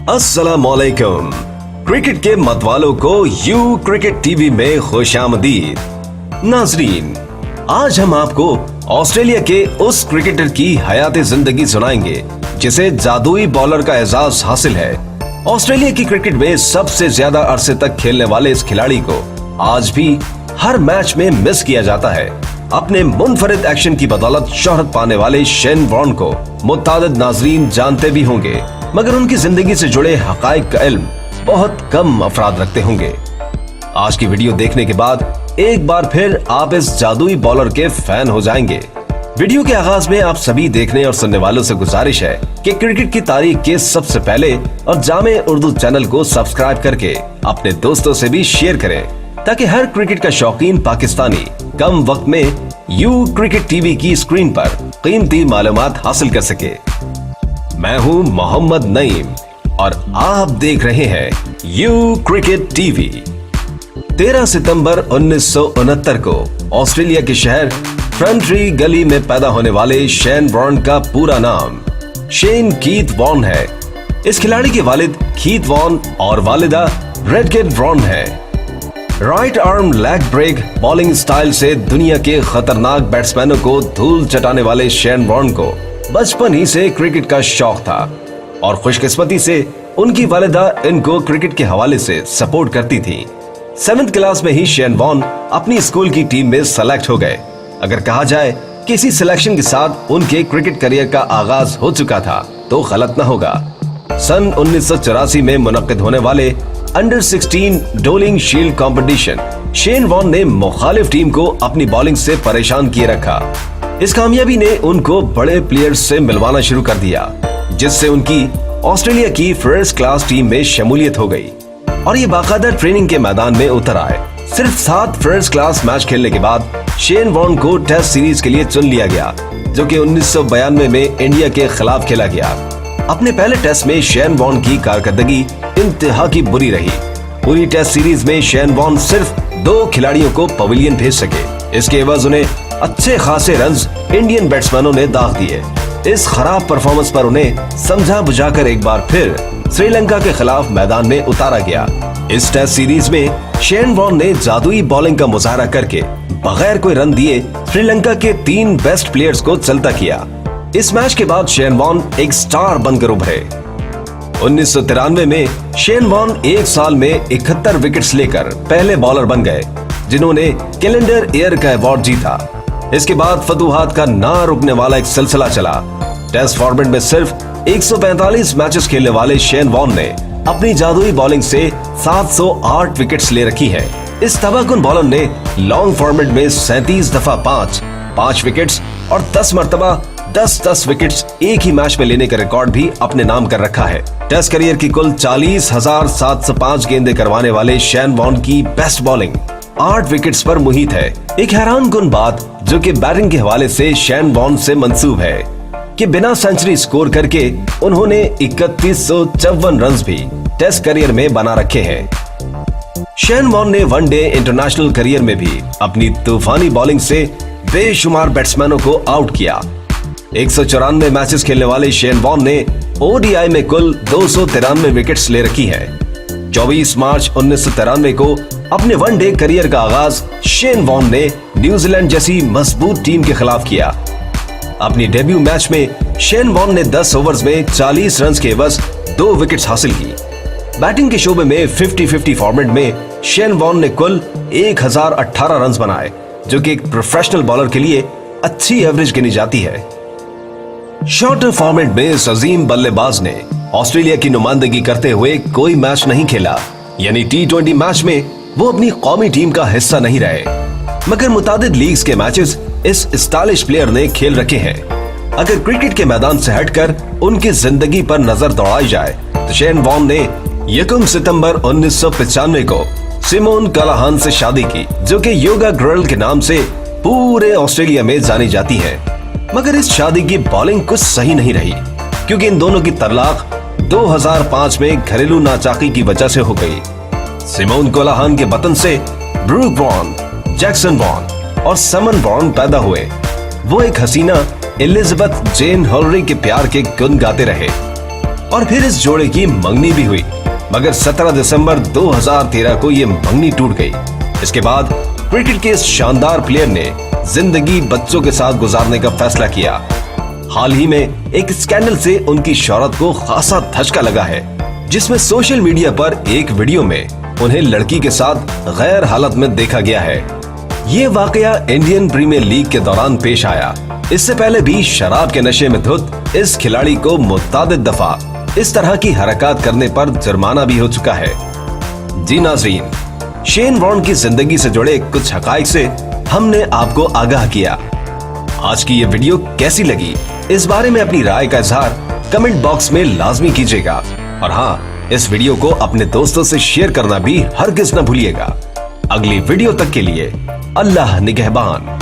अस्सलामुअलैकुम। क्रिकेट के मतवालों को यू क्रिकेट टीवी में खुशामदीद। नाजरीन, आज हम आपको ऑस्ट्रेलिया के उस क्रिकेटर की हयात जिंदगी सुनाएंगे जिसे जादुई बॉलर का एजाज हासिल है। ऑस्ट्रेलिया की क्रिकेट में सबसे ज्यादा अरसे तक खेलने वाले इस खिलाड़ी को आज भी हर मैच में मिस किया जाता है। अपने मुनफरिद एक्शन की बदौलत शोहरत पाने वाले शेन वॉर्न को मुतादिद नाजरीन जानते भी होंगे, मगर उनकी जिंदगी से जुड़े हकाइक का इल्म बहुत कम अफराद रखते होंगे। आज की वीडियो देखने के बाद एक बार फिर आप इस जादुई बॉलर के फैन हो जाएंगे। वीडियो के आगाज में आप सभी देखने और सुनने वालों से गुजारिश है कि क्रिकेट की तारीख के सबसे पहले और जामे उर्दू चैनल को सब्सक्राइब करके अपने दोस्तों से भी शेयर करें, ताकि हर क्रिकेट का शौकीन पाकिस्तानी कम वक्त में यू क्रिकेट टीवी की स्क्रीन पर कीमती मालूमात हासिल कर सके। मैं हूं मोहम्मद नईम और आप देख रहे हैं यू क्रिकेट टीवी। 13 सितंबर 1969 को ऑस्ट्रेलिया के शहर फ्रंट्री गली में पैदा होने वाले शेन वॉर्न का पूरा नाम शेन कीथ वॉर्न है। इस खिलाड़ी के वालिद कीथ वॉर्न और वालिदा रेडकेट वॉर्न है। Right arm leg break bowling style से दुनिया के खतरनाक बैट्समैनों को धूल चटाने वाले शेन वॉर्न को बचपन ही से क्रिकेट का शौक था और खुशकिस्मती से उनकी वालिदा इनको क्रिकेट के हवाले से सपोर्ट करती थी। 7th क्लास में ही शेन वॉर्न अपनी स्कूल की टीम में सेलेक्ट हो गए। अगर कहा जाए कि इसी सिलेक्शन के साथ उनके क्रिकेट करियर का आगाज हो चुका था तो गलत न होगा। सन 1984 में मुनक्किद होने वाले under 16 Dowling shield competition Shane Warne ने मुखालिफ टीम को अपनी बॉलिंग से परेशान किए रखा। इस कामयाबी ने उनको बड़े प्लेयर्स से मिलवाना शुरू कर दिया, जिससे उनकी ऑस्ट्रेलिया की फर्स्ट क्लास टीम में शमूलियत हो गई और ये बाकायदा ट्रेनिंग के मैदान में उतर आए। सिर्फ 7 फर्स्ट क्लास मैच खेलने के बाद शेन वॉर्न को टेस्ट सीरीज के लिए चुन लिया गया, जो कि 1992 में इंडिया के खिलाफ खेला गया। अपने पहले टेस्ट में शेन वॉर्न की कारकर्दगी इंतहा की बुरी रही। पूरी टेस्ट सीरीज में शेन वॉर्न सिर्फ 2 खिलाड़ियों को पवेलियन भेज सके। इसके एवज उन्हें अच्छे खासे रन्स इंडियन बैट्समैनों ने दाग दिए। इस खराब परफॉर्मेंस पर उन्हें समझा बुझाकर एक बार फिर श्रीलंका के खिलाफ मैदान में उतारा गया। इस टेस्ट सीरीज में शेन वॉर्न ने जादुई बॉलिंग का मुजाहरा करके बगैर कोई रन दिए श्रीलंका के 3 बेस्ट प्लेयर्स को चलता किया। इस मैच के बाद शेन वॉर्न एक स्टार बनकर उभरे। 1993 में शेन वॉर्न एक साल में 71 विकेट्स लेकर पहले बॉलर बन गए जिन्होंने कैलेंडर ईयर का अवार्ड जीता। इसके बाद फतूहात का ना रुकने वाला एक सिलसिला चला। टेस्ट फॉर्मेट में सिर्फ 145 मैचेस खेलने वाले शेन वॉर्न ने अपनी जादुई बॉलिंग से 708 विकेट्स ले रखी है। इस तबाहकुन बॉलर ने लॉन्ग फॉर्मेट में 37 दफा 5 विकेट्स और 10 मरतबा 10 विकेट्स एक ही मैच में लेने का रिकॉर्ड भी अपने नाम कर रखा है। टेस्ट करियर की कुल 40,705 गेंदें करवाने वाले शेन वॉर्न की बेस्ट बॉलिंग 8 विकेट्स पर मुहित है। एक हैरानकुन बात जो कि बैटिंग के हवाले से शेन वॉर्न से मंसूब है कि बिना सेंचुरी स्कोर करके उन्होंने 3154 रन्स भी टेस्ट करियर में बना रखे हैं। शेन वॉर्न ने वनडे इंटरनेशनल करियर में भी अपनी तूफानी बॉलिंग से बेशुमार बैट्समैनों को आउट किया। 194 मैचेस खेलने वाले शेन वॉर्न ने ओडीआई में कुल 293 विकेट्स ले रखी है। 24 मार्च 1993 को अपने वनडे करियर का आगाज शेन वॉर्न ने न्यूजीलैंड जैसी मजबूत टीम के खिलाफ किया। अपनी डेब्यू मैच में शेन वॉर्न ने 10 ओवर्स में 40 रन्स के एवज 2 विकेट्स हासिल की। बैटिंग के शोबे में 50-50 फॉर्मेट में शेन वॉर्न ने कुल 1018 रन्स बनाए, जो कि एक प्रोफेशनल बॉलर के लिए अच्छी एवरेज गिनी जाती है। शॉर्टर फॉर्मेट में इस अजीम बल्लेबाज ने ऑस्ट्रेलिया की नुमाइंदगी करते हुए कोई मैच नहीं खेला, यानी T20 मैच में वो अपनी कौमी टीम का हिस्सा नहीं रहे, मगर मुतादिद लीग्स के मैचेस इस स्टाइलिश प्लेयर ने खेल रखे हैं। अगर क्रिकेट के मैदान से हटकर उनकी जिंदगी पर नजर दौड़ाई जाए तो शेन वॉर्न ने 1 सितंबर 1995 को सिमोन कलाहान से शादी की, जो कि योगा गर्ल के नाम से पूरे ऑस्ट्रेलिया में जानी जाती है। मगर इस शादी की बॉलिंग कुछ सही नहीं रही, क्योंकि इन दोनों की तलाक 2005 में घरेलू नाचाकी की वजह से हो गई। सिमोन कोलाहान के वतन से ब्रूक वॉर्न, जैक्सन वॉर्न और समन वॉर्न पैदा हुए। वो एक हसीना एलिजाबेथ जेन हॉलरी के प्यार के गुन गाते रहे और फिर इस जोड़े की मंगनी भी हुई, मगर 17 दिसंबर 2013 को ये मंगनी टूट गई। इसके बाद क्रिकेट के इस शानदार प्लेयर ने जिंदगी बच्चों के साथ गुजारने का फैसला किया। हाल ही में एक स्कैंडल से उनकी शोहरत को खासा धचका लगा है, जिसमें सोशल मीडिया पर एक वीडियो में उन्हें लड़की के साथ गैर हालत में देखा गया है। ये वाकया इंडियन प्रीमियर लीग के दौरान पेश आया। इससे पहले भी शराब के नशे में धुत इस खिलाड़ी को मुतअद्दिद दफा इस तरह की हरकत करने पर जुर्माना भी हो चुका है। जी नाज़रीन, शेन वॉर्न की जिंदगी से जुड़े कुछ हकाइक से हमने आपको आगाह किया। आज की ये वीडियो कैसी लगी, इस बारे में अपनी राय का इजहार कमेंट बॉक्स में लाजमी कीजिएगा। और हाँ, इस वीडियो को अपने दोस्तों से शेयर करना भी हरगिज न भूलिएगा। अगली वीडियो तक के लिए अल्लाह निगहबान।